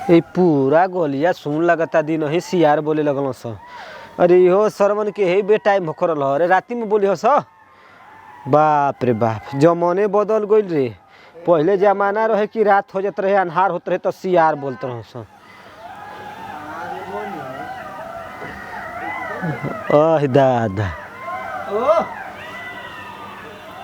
ये पूरा गोलिया सुन लगता दिन ही सियार बोले लगल स। अरे हो सरवन के ही बेटाइम होकर अरे राति में बोली हो स। बाप रे बाप जमाने बदल गइल रे। पहले जमाना रहे कि रात हो जात रहे अन्हार होत रहे तो सियार बोलते रहे स। ओह दादा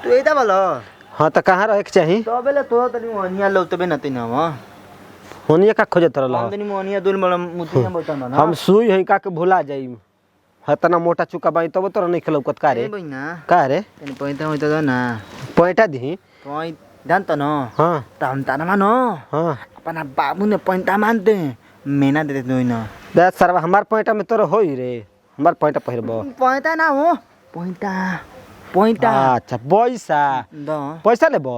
तू एता बोलो। हाँ तो कहाँ रहे के चाहिए तो बेले तो तनी मोनिया लो तबे नते न हम होनिया का खोजत रहल हम तनी मोनिया दूर बड़ा मुतिया बोलता ना हम सुई है का के भुला जाई हतना मोटा चुका बाई तब तो नहीं खलौकत का रे बइना का रे तनी पैंता होइता दो ना पैंटा दी पॉइंट जानत न हाँ त हम ताना मानो हाँ अपना बाबू ने पैंता मानते मेना दे देते न दे सरवा हमार पैंटा में तोर होई रे हमार पैंटा पहिरबो पैंता ना हो पैंता पैंता अच्छा पैसा द पैसा लेबो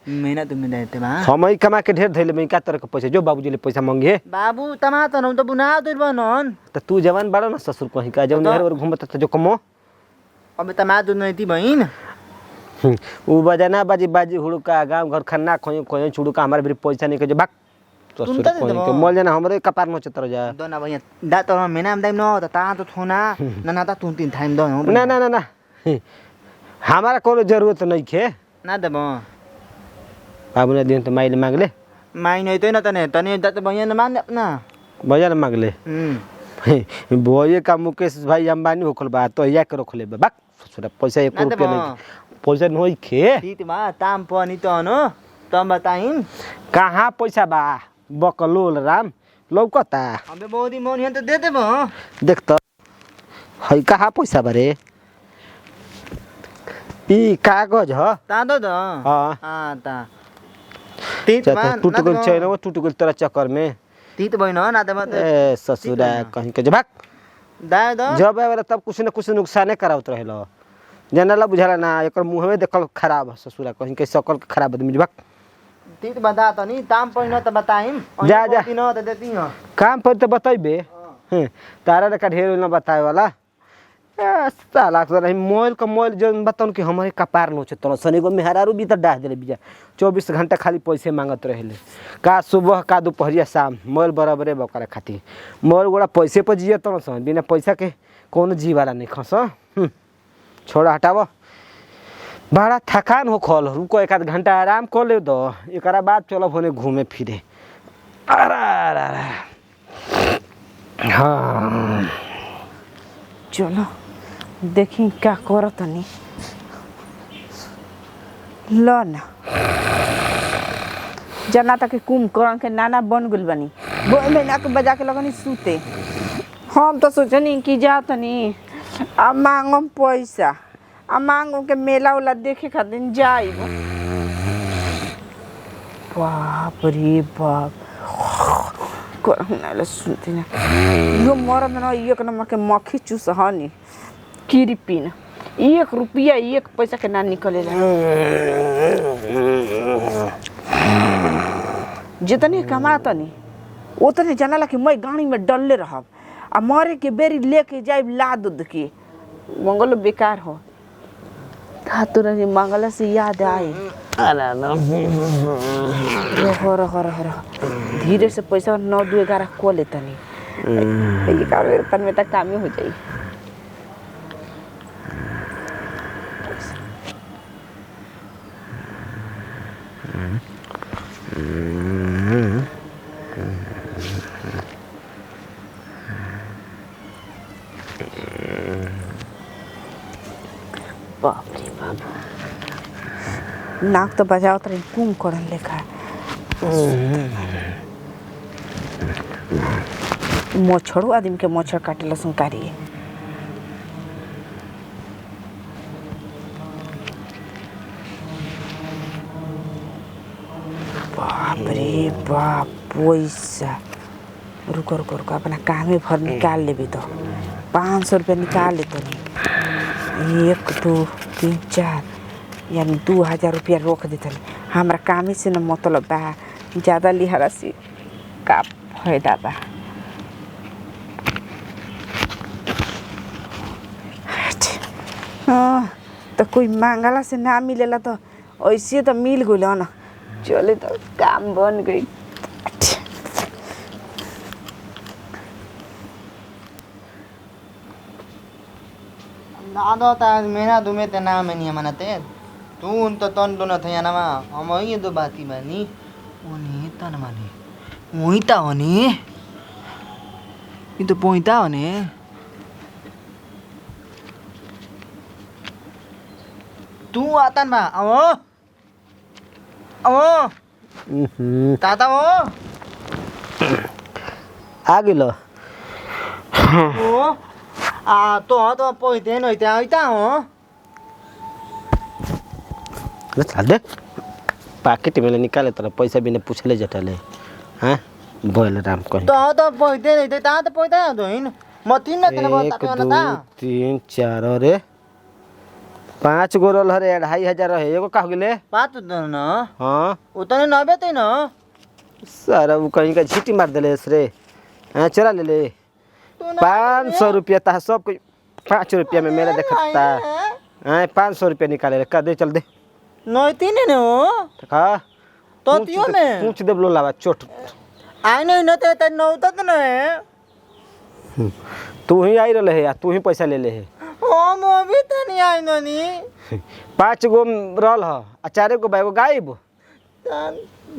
मेना तुम देते बा हम ही कमा के ढेर धइले में का तरह के पैसा जो बाबूजी ले पैसा मांगे बाबू तमा त हम त बुना दूर बनन त तू जवान बड़ा ना ससुर कहीं का जवन घर और घूमत त जो कमो अब तमा दूर नहीं थी बहिन उ बजना बाजी बाजी हुड़का गांव घर खन्ना खोय खोय छुड़का हमारे भी पैसा नहीं के जो भाग ससुर कहीं के मोल जना हमरे कपार में चतर जा दो ना भैया दा त मेना में दाइम न त ता त थोना ना ना त तू तीन टाइम दो ना ना ना ना हमारा कोनो जरूरत नहीं खे ना देबो बाबू ने दिन तो माइले मांग ले माई नहीं तो न तने तने दा त भैया न मान अपना भैया ने मांग ले बोये का मुकेश भाई अंबानी होखल बा तो या के रखले बा ससुर पैसा 1 रुपया नहीं पैसा नहीं खे ठीक बा ताम पनि त न तम बताइन कहाँ पैसा बा बकलोल राम लौकता अबे बहुत मन है त दे देबो देख त है कहाँ पैसा बारे ई कागज ह ता दो द हां हां ता तीत मान टूट गइल छैन वो टूट गइल तेरा चक्कर में तीत भइन ना देबो त ए ससुरा कहीं के जबाक दा दो जब आवेला तब कुछ न कुछ नुकसाने करावत रहेला जनला बुझाला ना एकर मुंह में देखल खराब ससुरा कहीं के शकल खराब आदमी जबाक तीत बता त नि ताम पनि त बताइम जा जा न त देती ह काम पर तो बताइबे तारा रे का ढेर न बताए वाला साला तो रही मोबाइल का मोबाइल जो बताऊं कि हमारे कपार नोचे तो सनी को मेहरारू भी तो डाह देले बिया 24 घंटा खाली पैसे मांगत रहेले का सुबह का दोपहरिया शाम मोबाइल बराबरे बकरा खाती मोबाइल गोड़ा पैसे पर जिए तो सन बिना पैसा के कोनो जी वाला नहीं खस छोड़ा हटाव बड़ा थकान हो खल रुको 1 आध घंटा आराम कर ले दो एकरा बाद चलो होने घूमे फिरे अरे हाँ चलो देखी क्या करत नहीं लो ना जना तक कुंभकर्ण के नाना बन गइल बनी बोल में ना के बजा के लगनी सूते हम तो सोचनी कि जात नहीं आ मांगम पैसा आ मांगो के मेला वाला देखे खातिर जाई बाप रे बाप करहना सुनती ना यो मरद ना एक नंबर के मक्खी चूस हनी किरपिन 1 रुपया 1 पैसा के ना निकलेला जितने कमातनी उतने जानला कि मैं गाड़ी में डलले रहब आ मरे के बेरी लेके जाइब लाद उद के मंगल बेकार हो था तुरंत मंगल से याद आए धीरे से पैसा 9 2 11 को लेतनी ये कार तन में तक काम हो जाई बाप रे बाप नाक तो बजाओ तो कुंभकर्ण लेखा मच्छरों आदमी के मच्छर काटे लसन कारी बाप रे बाप पैसा रुको रुको रुको अपना कामे भर निकाल लेबे तो 500 रुपया निकाल ले तो 1 2 3 4 यानी 2000 रुपया रोक देते हमारा कामे से न मतलब बा ज़्यादा लिहारा से का फायदा बा हाँ तो कोई मांगला से ना मिलेला तो ऐसे तो मिल गई ना चले तो काम बन गई ना दो ता मेना दुमे ते नाम नहीं मनते तू उन तो तन दोना थया ना हम ये दो बाती बानी ओनी तन माने मोइता ओनी ये तो पोइता ओनी तू आतन बा ओ ताता ओ आ गेलो ओ आ तो पोइते नइते आइता हो ले चल दे पैकेट में निकाले तर पैसा बिना पूछले जटले हां बोल राम कहीं तो पोइते नइते ता तो पोइता दो हिन मतिन न तने बता 1 2 3 4 रे 5 गो रोल हरे 2500 है एगो का हो गेले बात तो न हां उतने नबे ते न सारा वो कहीं का झीटी मार देले रे हां चला ले ले 500 रुपया ता सब कोई 5 रुपया में मेरा देखता हां 500 रुपया निकाले कर दे चल दे नइते ने हो का तो तियो ने पूछ दे बोला लावा चोट आइ नहीं न ते नौता त न तू ही आई रहले है तू ही पैसा ले ले है हम अभी त नहीं आइ ननी 5 गो रोल ह आ 4 गो बाइगो गायब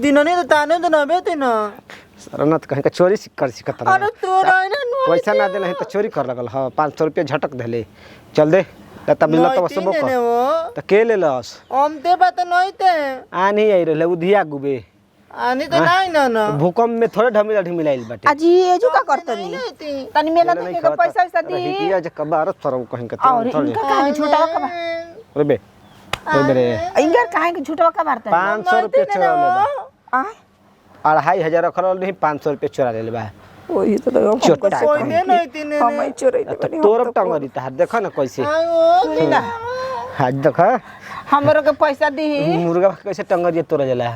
दिननी तो ताने तो नबे ते न सरनत कहीं का चोरी कर सिकत अरे तू रही ना पैसा ना देले है तो चोरी कर लगल ह 500 रुपया झटक देले चल दे लता बिल्ला तो सब ने वो त के ले लस हम ते बात नहीं ते आ नहीं आई रहले उधिया गुबे आनी तो नहीं न भूकंप में थोड़े ढमिला ढमिलाइल बाटे अजी ये जो का करतनी तनी मेला देखे के पैसा वैसा दी हितिया जे कबार सरम कहीं का और इनका काहे झूठा का रे बे रे इंगर काहे के झूठा का मारता 500 रुपया चोरा ले बा आ 2500 रखल नहीं 500 रुपया चोरा ले बा ओही तो चोटा कोई ने नहीं तीने हम ही चोरी तोर टंगरी तार देखो ना कैसे आयो हाथ देख हमरो के पैसा दी मुर्गा कैसे टंगरी तोरा जला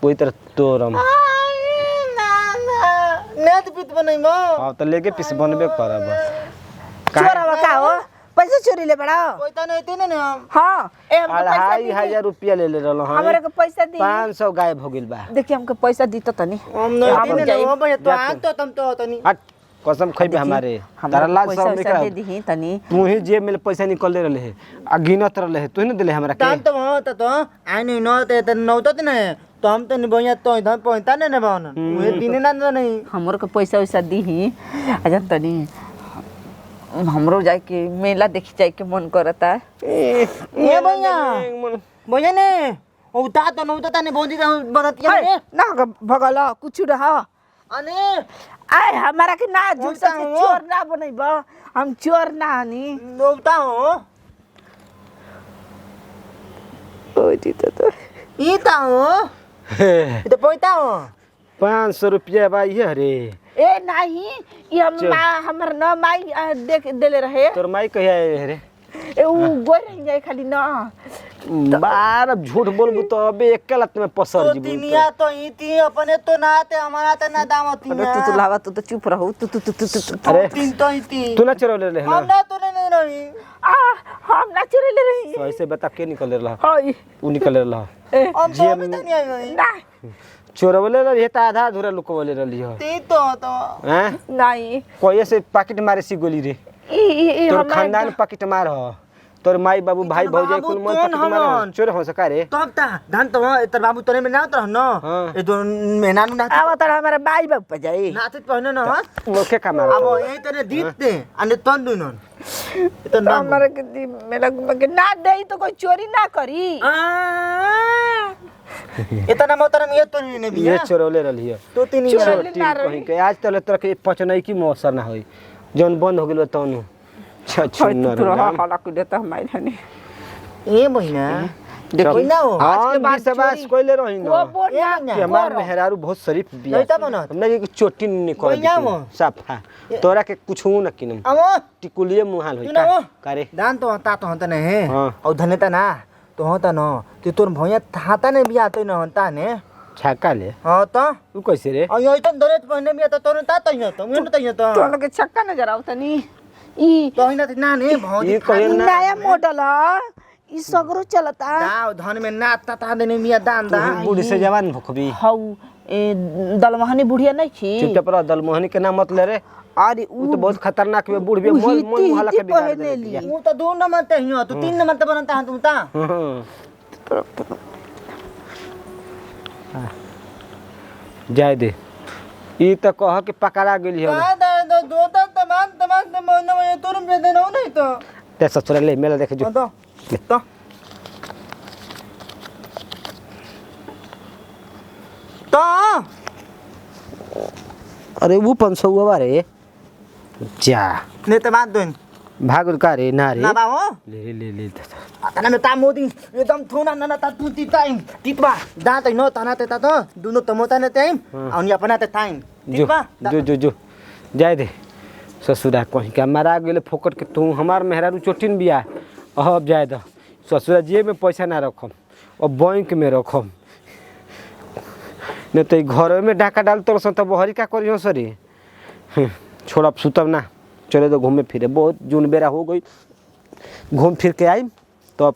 कोई तरह तोरम ना नेत पित बनई म हां तो लेके पिस बनबे करब चोरावा का हो पैसा चोरी ले बड़ा कोई त नहीं तीने ने हम हां ए हमके पैसा दी 2500 रुपया ले ले रहलो हां हमरे के पैसा दी 500 गायब हो गेल बा देखिए हमके पैसा दी तो तनी हम नहीं तीने ने हो भैया तो आ तो तुम तो तनी हट कसम खइबे हमारे तारा लाज सब निकल दे दी तनी तू ही जेब में पैसा निकल ले रहले है आ गिनत रहले है तू ही न देले हमरा के तान तो हो तो आइ नहीं न ते नौ तो ने तो हम तो नहीं भैया तो इधर पहुंचता ने बन वे दिने ना नहीं हमरो के पैसा वैसा दी अजन तनी हमरो जाए के मेला देखी जाए के मन करता ए भैया ने उता तो नौ तो ने बोंदी बदतिया ने ना भगला कुछ रहा अने आए हमारा के ना झूठ से चोर ना बनैबा हम चोर ना हनी नौता हो ओ जी तो ई ता हो ई तो पोइता हो 500 रुपया बा ये रे ए नहीं ये हमर न माई देख देले रहे तोर माई कहिया है रे ए उ गोर रह जाए खाली ना बार झूठ बोलबू तो अबे एक लत में पसर तो जीबू तिनिया तो ई ती अपने तो ना ते हमारा तो ना दाम अरे तू लावा तू तो चुप रहो तू अरे तीन तो ई ती तू ना चोरा ले ले हम ना तो नहीं रही आ हम ना चोरी ले रही तो ऐसे बता के निकल रहा हाय उ निकल रहा हम तो अभी तक नहीं आई ना चोरवले रही त आधा अधूरा लुकवले रहली हो ती तो हैं नहीं कोई से पैकेट मारे सी गोली रे ई तोर खानदान पैकेट मार हो तोर माई बाबू भाई भौजाई कुल मन पैकेट मार चोर हो सका रे तब ता धान तो तर बाबू तने में ना तर न ए तो मेना नु ना अब त हमारा बाई बाप पे जाई नाचित पहने न मोखे का मार अब यही तने दीप दे अने तन दुन तो ना हमारा के मेला के ना दे तो कोई चोरी ना करी इतना मोतर में ये तो नहीं भी ये चोरवले रहली हो तो तीन चोरवले ना कहीं के आज तले तरह के पचनई की मौसर ना होई जौन बंद हो गेल तौनु छछनर हाला के देता हमारे हने ए महीना देखो ना हो आज के बाद सबस कोइले रही वो न बोल ना कि हमार मेहरारू बहुत शरीफ बिया नहीं तब न हमने ये चोटी निकल कोइला वो। साफा तोरा के कुछ न किनम अब टिकुलिए मुहाल होई तू ना का वो। करे दान तो ता तो हंता ने हाँ। और धनेता ना तो हंता न तो तोर भैया थाता ने बिया तो न हंता ने छक्का ले हां तो उ कैसे रे और यही तो धनेत पहने बिया तो तोर ता तई तो मुन तई तो तो लोग के छक्का नजर आवता नी ई तो हिना ना ने भौजी ये कहे ना नया मॉडल है ई सगरो चलता दाव धन में नाच ता देने मिया दान दा बूढ़ी से जवान भुखबी हौ ए दलमहनी बुढ़िया नहीं छी चुपचाप रह दलमोहनी के नाम मत ले रे अरे वो तो बहुत खतरनाक है बूढ़ भी मोल मोल मुहला के बिगाड़ पहने दे ली वो तो 2 नंबर ते हियो तू 3 नंबर ते बनता है तुम ता जाय दे ई तो कह के पकड़ा गेली हो का दो दो तमाम ते मन में तुर पे दे नहीं तो ते ससुर ले मेला देखे जो तो तो तो अरे वो 500 हुआ रे जा ने ते बात दोन भागुर का रे ना रे ना बाहो ले ले ले तना में ता मोदी एकदम थोना ना ता तू ती टाइम टिपा दा त नो तना ते ता तो दोनों तमोता ने टाइम और अपना ते टाइम जो टिपा जो जाय दे ससुरा कहीं का मारा गेले फोकट के तू हमार मेहरारू चोटिन बिया अब जाय दो ससुरा जेब में पैसा ना रखम और बैंक में रखम नहीं तो घर में डाका डाल तो तब बहरी का करियो सरी छोड़ अब सुतब ना चले तो घूमे फिरे बहुत जून बेरा हो गई घूम फिर के आई तो अब